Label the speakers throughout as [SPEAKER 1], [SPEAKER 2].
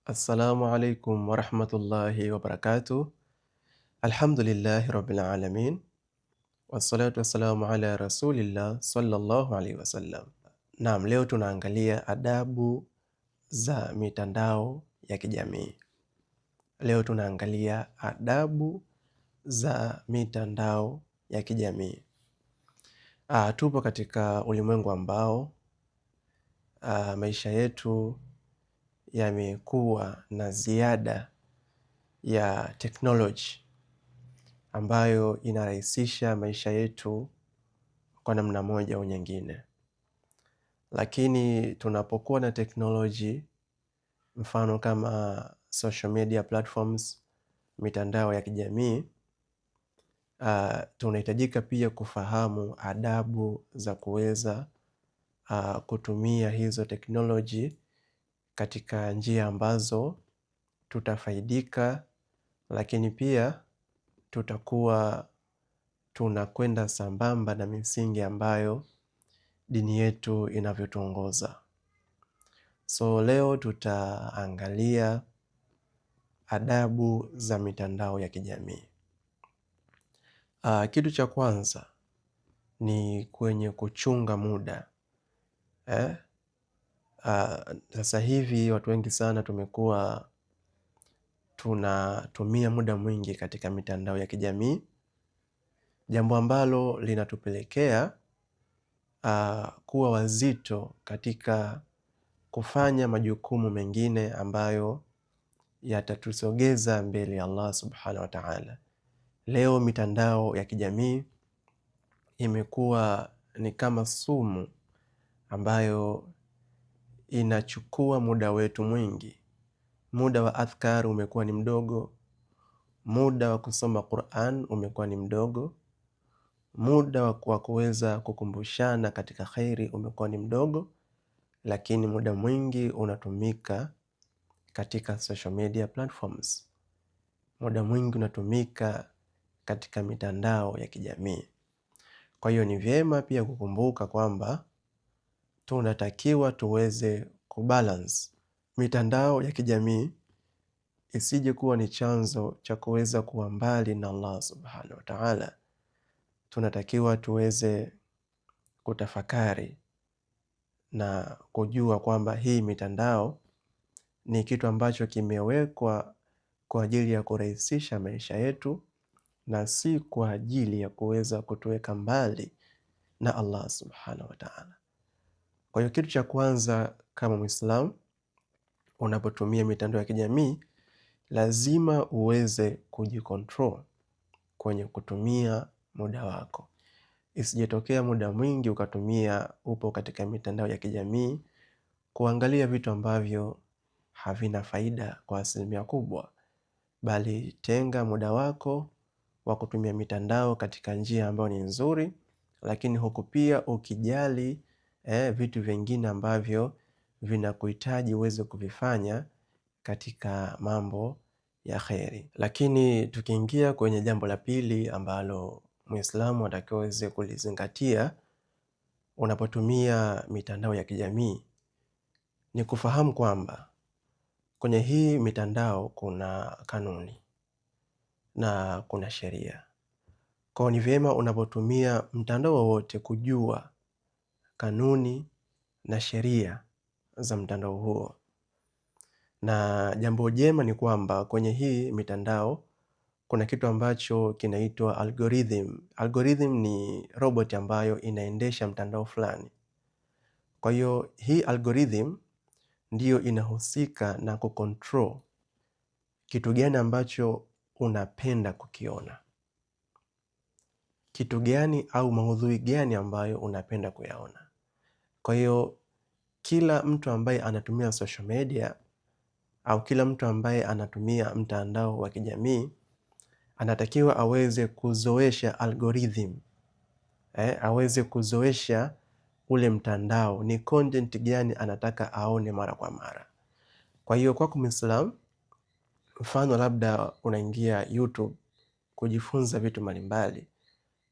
[SPEAKER 1] Assalamu alaikum warahmatullahi wabarakatuh. Alhamdulillahi rabbil alamin. Wassalatu wassalamu ala rasulillah sallallahu alaihi wasallam. Naam, leo tunaangalia adabu za mitandao ya kijamii. Leo tunaangalia adabu za mitandao ya kijamii. Tupo katika ulimwengu ambao maisha yetu yamekuwa na ziada ya technology ambayo inarahisisha maisha yetu kwa namna moja au nyingine. Lakini tunapokuwa na technology, mfano kama social media platforms, mitandao ya kijamii, tunahitajika pia kufahamu adabu za kuweza kutumia hizo technology katika njia ambazo tutafaidika, lakini pia tutakuwa tunakwenda sambamba na misingi ambayo dini yetu inavyotuongoza. So leo tutaangalia adabu za mitandao ya kijamii. Kitu cha kwanza ni kwenye kuchunga muda. Sasa hivi watu wengi sana tumekuwa tunatumia muda mwingi katika mitandao ya kijamii, jambo ambalo linatupelekea kuwa wazito katika kufanya majukumu mengine ambayo yatatusogeza mbele ya Allah subhanahu wa ta'ala. Leo mitandao ya kijamii imekuwa ni kama sumu ambayo inachukua muda wetu mwingi. Muda wa adhkar umekuwa ni mdogo, muda wa kusoma Qur'an umekuwa ni mdogo, muda wa kuweza kukumbushana katika khairi umekuwa ni mdogo, lakini muda mwingi unatumika katika social media platforms. Muda mwingi unatumika katika mitandao ya kijamii. Kwa hiyo ni vyema pia kukumbuka kwamba tunatakiwa tuweze kubalance mitandao ya kijamii isije kuwa ni chanzo cha kuweza kuwa mbali na Allah subhanahu wa ta'ala. Tunatakiwa tuweze kutafakari na kujua kwamba hii mitandao ni kitu ambacho kimewekwa kwa ajili ya kurahisisha maisha yetu na si kwa ajili ya kuweza kutuweka mbali na Allah subhanahu wa ta'ala. Kwa hiyo kitu cha kwanza kama Muislamu, unapotumia mitandao ya kijamii lazima uweze kujicontrol kwenye kutumia muda wako. Isijetokea muda mwingi ukatumia upo katika mitandao ya kijamii kuangalia vitu ambavyo havina faida kwa asilimia kubwa, bali tenga muda wako wa kutumia mitandao katika njia ambayo ni nzuri, lakini huku pia ukijali vitu vingine ambavyo vinakuhitaji uweze kuvifanya katika mambo ya kheri. Lakini tukiingia kwenye jambo la pili ambalo Muislamu anatakiwa aweze kulizingatia unapotumia mitandao ya kijamii ni kufahamu kwamba kwenye hii mitandao kuna kanuni na kuna sheria. Kwa ni vyema unapotumia mtandao wowote kujua kanuni na sheria za mtandao huo. Na jambo jema ni kwamba kwenye hii mitandao kuna kitu ambacho kinaitwa algorithm. Algorithm ni robot ambayo inaendesha mtandao fulani. Kwa hiyo hii algorithm ndiyo inahusika na kucontrol kitu gani ambacho unapenda kukiona. Kitu gani au maudhui gani ambayo unapenda kuyaona. Kwa hiyo kila mtu ambaye anatumia social media au kila mtu ambaye anatumia mtandao wa kijamii anatakiwa aweze kuzoesha algorithm. Aweze kuzoesha ule mtandao ni content gani anataka aone mara kwa mara. Kwa hiyo kwako Muislam, mfano labda unaingia YouTube kujifunza vitu mbalimbali,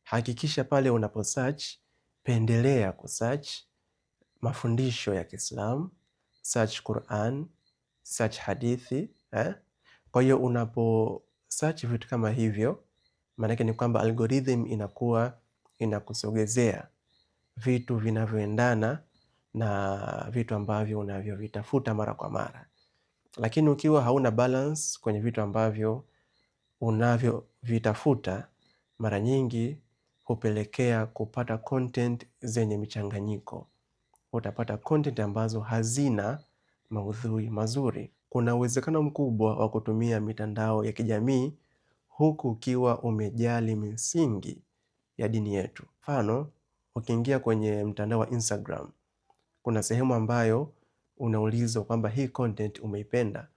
[SPEAKER 1] hakikisha pale unapo search, pendelea kusearch mafundisho ya Kiislamu, search Qur'an, search hadithi Kwa hiyo unapo search vitu kama hivyo, maana yake ni kwamba algorithm inakuwa inakusogezea vitu vinavyoendana na vitu ambavyo unavyovitafuta mara kwa mara. Lakini ukiwa hauna balance kwenye vitu ambavyo unavyovitafuta, mara nyingi hupelekea kupata content zenye michanganyiko. Utapata content ambazo hazina maudhui mazuri. Kuna uwezekano mkubwa wa kutumia mitandao ya kijamii huku ukiwa umejali misingi ya dini yetu. Mfano, ukiingia kwenye mtandao wa Instagram, kuna sehemu ambayo unaulizwa kwamba hii content umeipenda.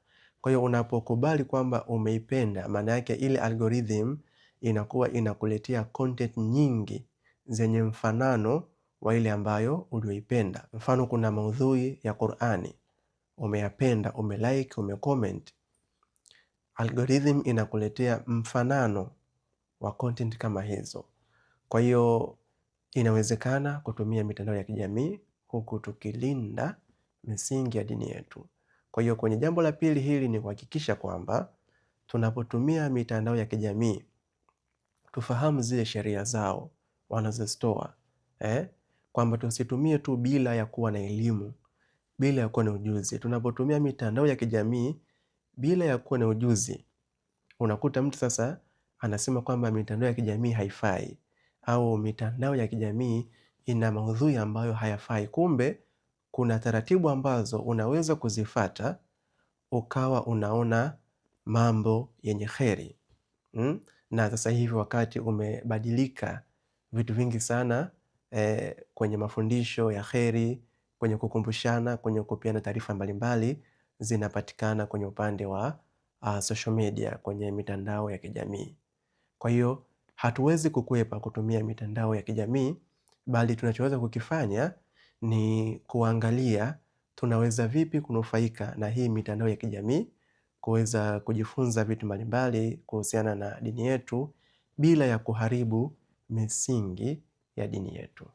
[SPEAKER 1] Kwa hiyo unapokubali kwamba umeipenda, maana yake ile algorithm inakuwa inakuletea content nyingi zenye mfanano wa ile ambayo ulioipenda. Mfano, kuna maudhui ya Qur'ani, umeyapenda, umelike, umecomment, algorithm inakuletea mfanano wa content kama hizo. Kwa hiyo inawezekana kutumia mitandao ya kijamii huku tukilinda misingi ya dini yetu. Kwa hiyo kwenye jambo la pili hili ni kuhakikisha kwamba tunapotumia mitandao ya kijamii tufahamu zile sheria zao wanazozitoa, kwamba tusitumie tu bila ya kuwa na elimu, bila ya kuwa na ujuzi. Tunapotumia mitandao ya kijamii bila ya kuwa na ujuzi, unakuta mtu sasa anasema kwamba mitandao ya kijamii haifai au mitandao ya kijamii ina maudhui ambayo hayafai. Kumbe kuna taratibu ambazo unaweza kuzifata ukawa unaona mambo yenye kheri. Na sasa hivi wakati umebadilika, vitu vingi sana kwenye mafundisho ya kheri, kwenye kukumbushana, kwenye kupeana taarifa mbalimbali zinapatikana kwenye upande wa social media, kwenye mitandao ya kijamii. Kwa hiyo hatuwezi kukwepa kutumia mitandao ya kijamii, bali tunachoweza kukifanya ni kuangalia tunaweza vipi kunufaika na hii mitandao ya kijamii, kuweza kujifunza vitu mbalimbali kuhusiana na dini yetu bila ya kuharibu misingi ya dini yetu.